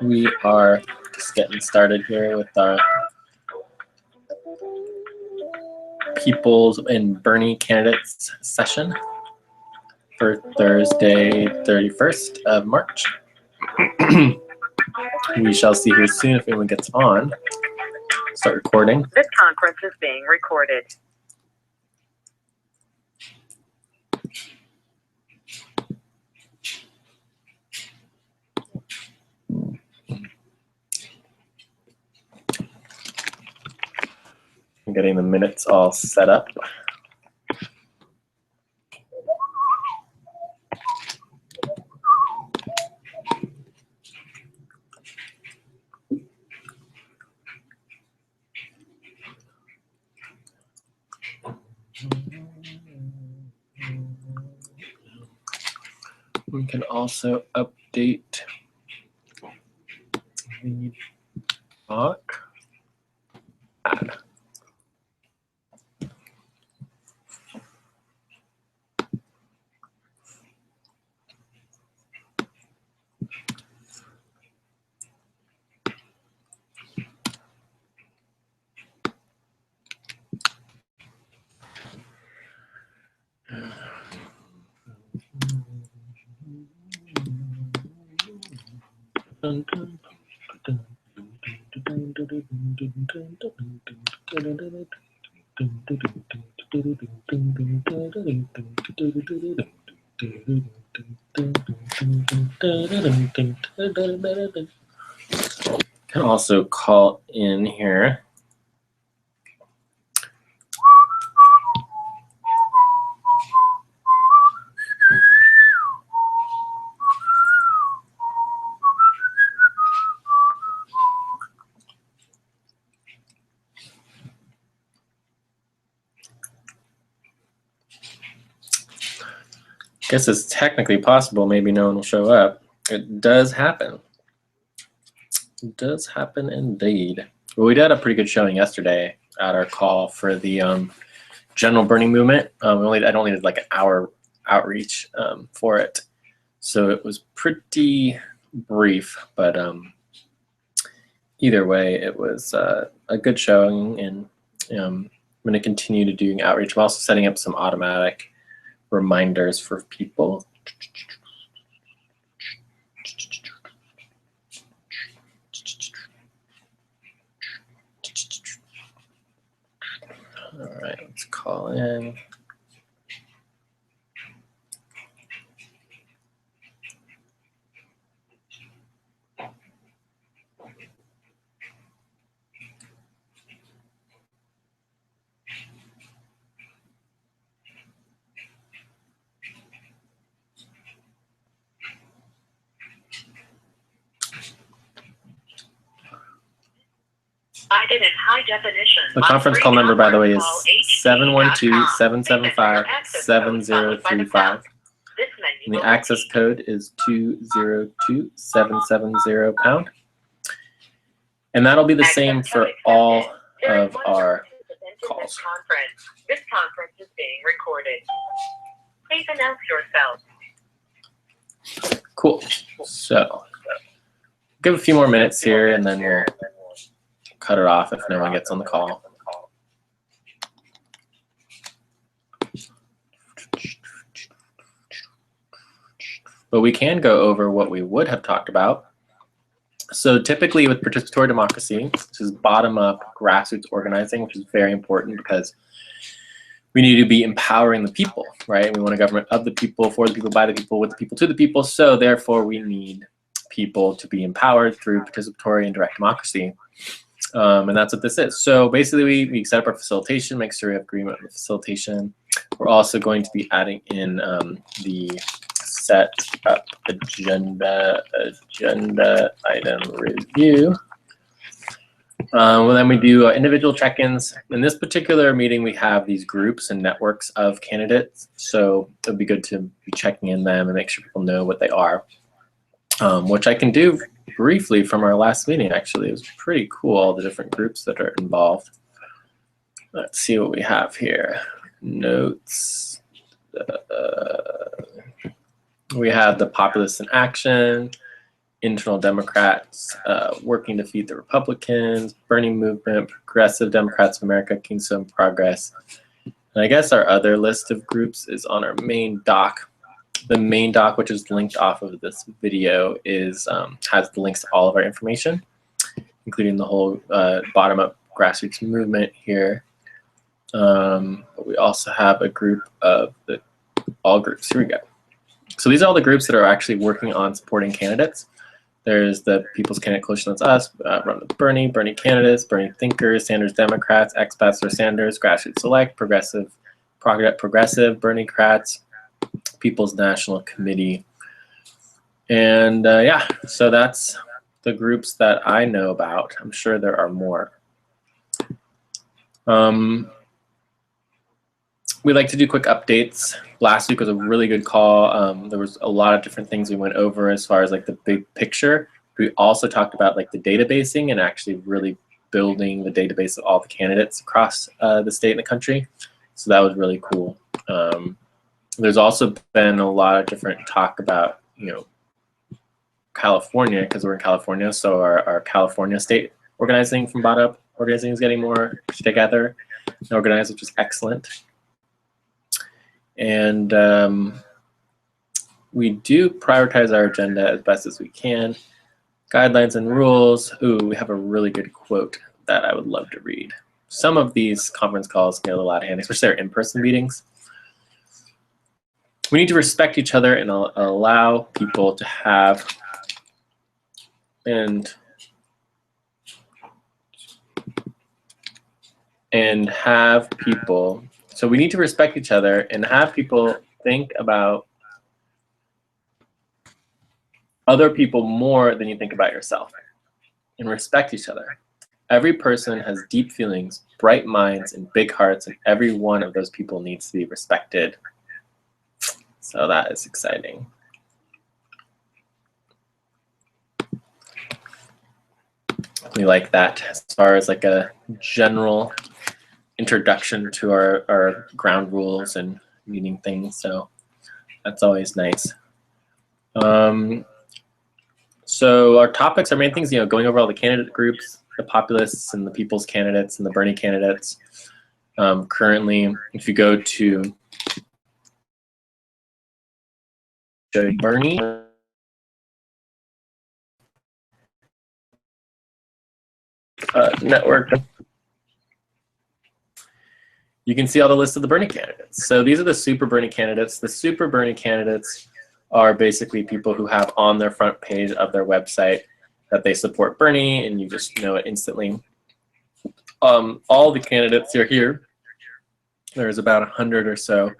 We are just getting started here with our Peoples and Bernie candidates session for Thursday, 31st of March. We shall see here soon if anyone gets on. Start recording. This conference is being recorded. I'm getting the minutes all set up. We can also update the doc. Add. Can also call in here. Guess it's technically possible. Maybe no one will show up. It does happen. It does happen indeed. Well, we did a pretty good showing yesterday at our call for the general burning movement. I only did like an hour outreach for it, so it was pretty brief. But either way, it was a good showing, and I'm going to continue to doing outreach. I'm also setting up some automatic reminders for people. All right, let's call in. Added in high definition. The conference call number, by the way, is 712-775-7035. And the access code is 202770#. And that'll be the same for all of our calls. This conference is being recorded. Please announce yourself. Cool. So give a few more minutes here, and then we'll cut it off if no one gets on the call. But we can go over what we would have talked about. So typically with participatory democracy, this is bottom-up grassroots organizing, which is very important because we need to be empowering the people, right? We want a government of the people, for the people, by the people, with the people, to the people. So therefore, we need people to be empowered through participatory and direct democracy. And that's what this is. So basically, we set up our facilitation, make sure we have agreement on the facilitation. We're also going to be adding in the set up agenda item review. Well, then we do individual check-ins. In this particular meeting, we have these groups and networks of candidates. So it would be good to be checking in them and make sure people know what they are, which I can do briefly from our last meeting, actually. It was pretty cool, all the different groups that are involved. Let's see what we have here. Notes. We have the Populists in Action, internal Democrats working to defeat the Republicans, Bernie movement, Progressive Democrats of America, Keystone Progress. And I guess our other list of groups is on our main doc. The main doc, which is linked off of this video, is has the links to all of our information, including the whole bottom-up grassroots movement here. But we also have a group of all groups. Here we go. So these are all the groups that are actually working on supporting candidates. There's the People's Candidate Coalition, that's us, Run with Bernie, Bernie Candidates, Bernie Thinkers, Sanders Democrats, Expats for Sanders, Grassroots Select, Progressive, Bernie Crats, People's National Committee. And yeah, so that's the groups that I know about. I'm sure there are more. We like to do quick updates. Last week was a really good call. There was a lot of different things we went over as far as like the big picture. We also talked about like the databasing and actually really building the database of all the candidates across the state and the country. So that was really cool. There's also been a lot of different talk about, California, because we're in California. So our California state organizing from bottom up organizing is getting more together and organized, which is excellent. And we do prioritize our agenda as best as we can. Guidelines and rules. Ooh, we have a really good quote that I would love to read. Some of these conference calls get a little out of hand, especially our in-person meetings. We need to respect each other and allow people to have and have people. So we need to respect each other and have people think about other people more than you think about yourself, and respect each other. Every person has deep feelings, bright minds, and big hearts, and every one of those people needs to be respected. So that is exciting. We like that as far as like a general introduction to our ground rules and meeting things. So that's always nice. So our topics, our main things, going over all the candidate groups, the populists and the people's candidates and the Bernie candidates. Currently, if you go to Bernie, network, you can see all the list of the Bernie candidates. So these are the super Bernie candidates. The super Bernie candidates are basically people who have on their front page of their website that they support Bernie, and you just know it instantly. All the candidates are here. There's about 100 or so.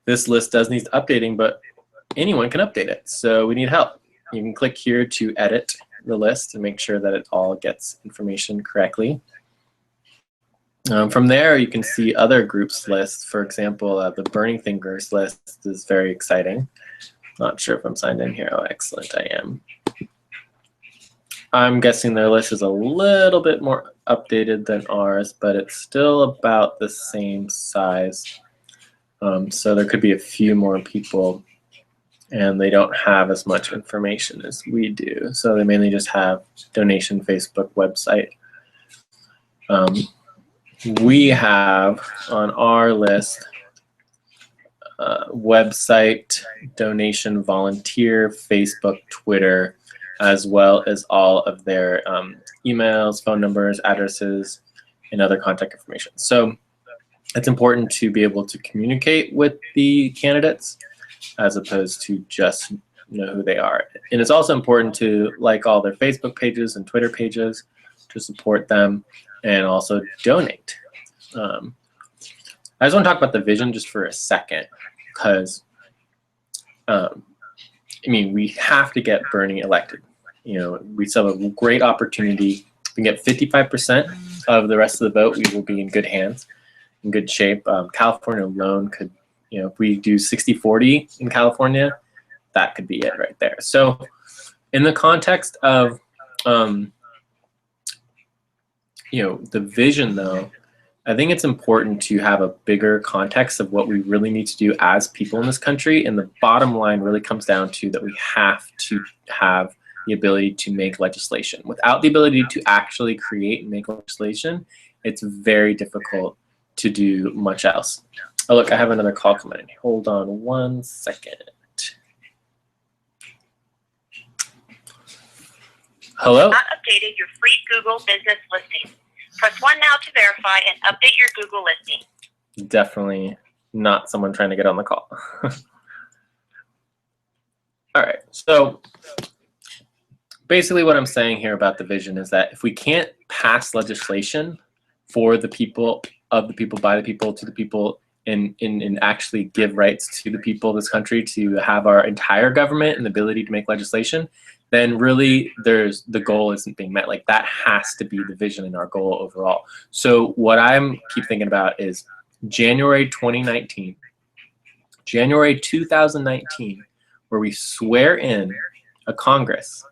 This list does need updating, but anyone can update it. So we need help. You can click here to edit the list and make sure that it all gets information correctly. From there, you can see other groups lists. For example, the Bernie Thinkers list is very exciting. Not sure if I'm signed in here. Oh, excellent, I am. I'm guessing their list is a little bit more updated than ours, but it's still about the same size. So there could be a few more people, and they don't have as much information as we do. So they mainly just have donation Facebook website. We have on our list website, donation, volunteer, Facebook, Twitter, as well as all of their emails, phone numbers, addresses, and other contact information. So it's important to be able to communicate with the candidates as opposed to just know who they are. And it's also important to like all their Facebook pages and Twitter pages to support them and also donate. I just want to talk about the vision just for a second, because we have to get Bernie elected. We still have a great opportunity. If we can get 55% of the rest of the vote, we will be in good hands, in good shape. California alone could, if we do 60-40 in California, that could be it right there. So in the context of, the vision though, I think it's important to have a bigger context of what we really need to do as people in this country. And the bottom line really comes down to that we have to have the ability to make legislation. Without the ability to actually create and make legislation, it's very difficult to do much else. Oh, look, I have another call coming in. Hold on one second. Hello? Not updated your free Google business listing. Press 1 now to verify and update your Google listing. Definitely not someone trying to get on the call. All right, so basically what I'm saying here about the vision is that if we can't pass legislation for the people, of the people, by the people, to the people, and actually give rights to the people of this country to have our entire government and the ability to make legislation, then really the goal isn't being met. Like, that has to be the vision and our goal overall. So what I'm keep thinking about is January 2019, January 2019, where we swear in a Congress.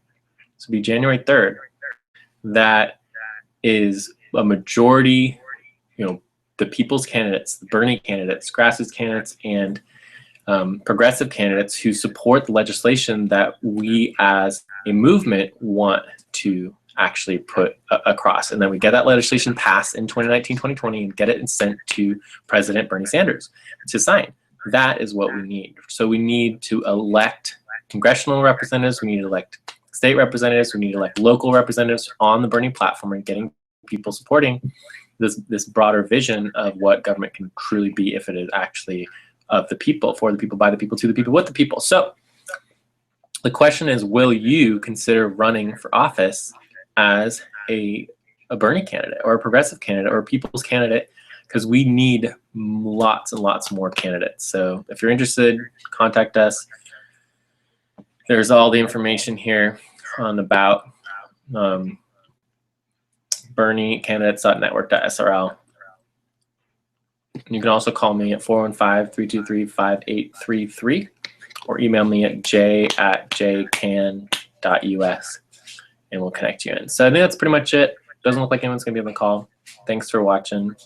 This will be January 3rd. That is a majority, the people's candidates, the Bernie candidates, grassroots candidates, and progressive candidates who support the legislation that we as a movement want to actually put across. And then we get that legislation passed in 2019, 2020, and get it sent to President Bernie Sanders to sign. That is what we need. So we need to elect congressional representatives, we need to elect state representatives, we need to elect local representatives on the Bernie platform and getting people supporting this broader vision of what government can truly be if it is actually of the people, for the people, by the people, to the people, with the people. So the question is, will you consider running for office as a Bernie candidate or a progressive candidate or a people's candidate? Because we need lots and lots more candidates. So if you're interested, contact us. There's all the information here on about berniecandidates.network.srl. You can also call me at 415-323-5833 or email me at j@jcan.us and we'll connect you in. So I think that's pretty much it. Doesn't look like anyone's going to be on the call. Thanks for watching.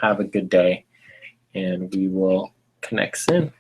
Have a good day, and we will connect soon.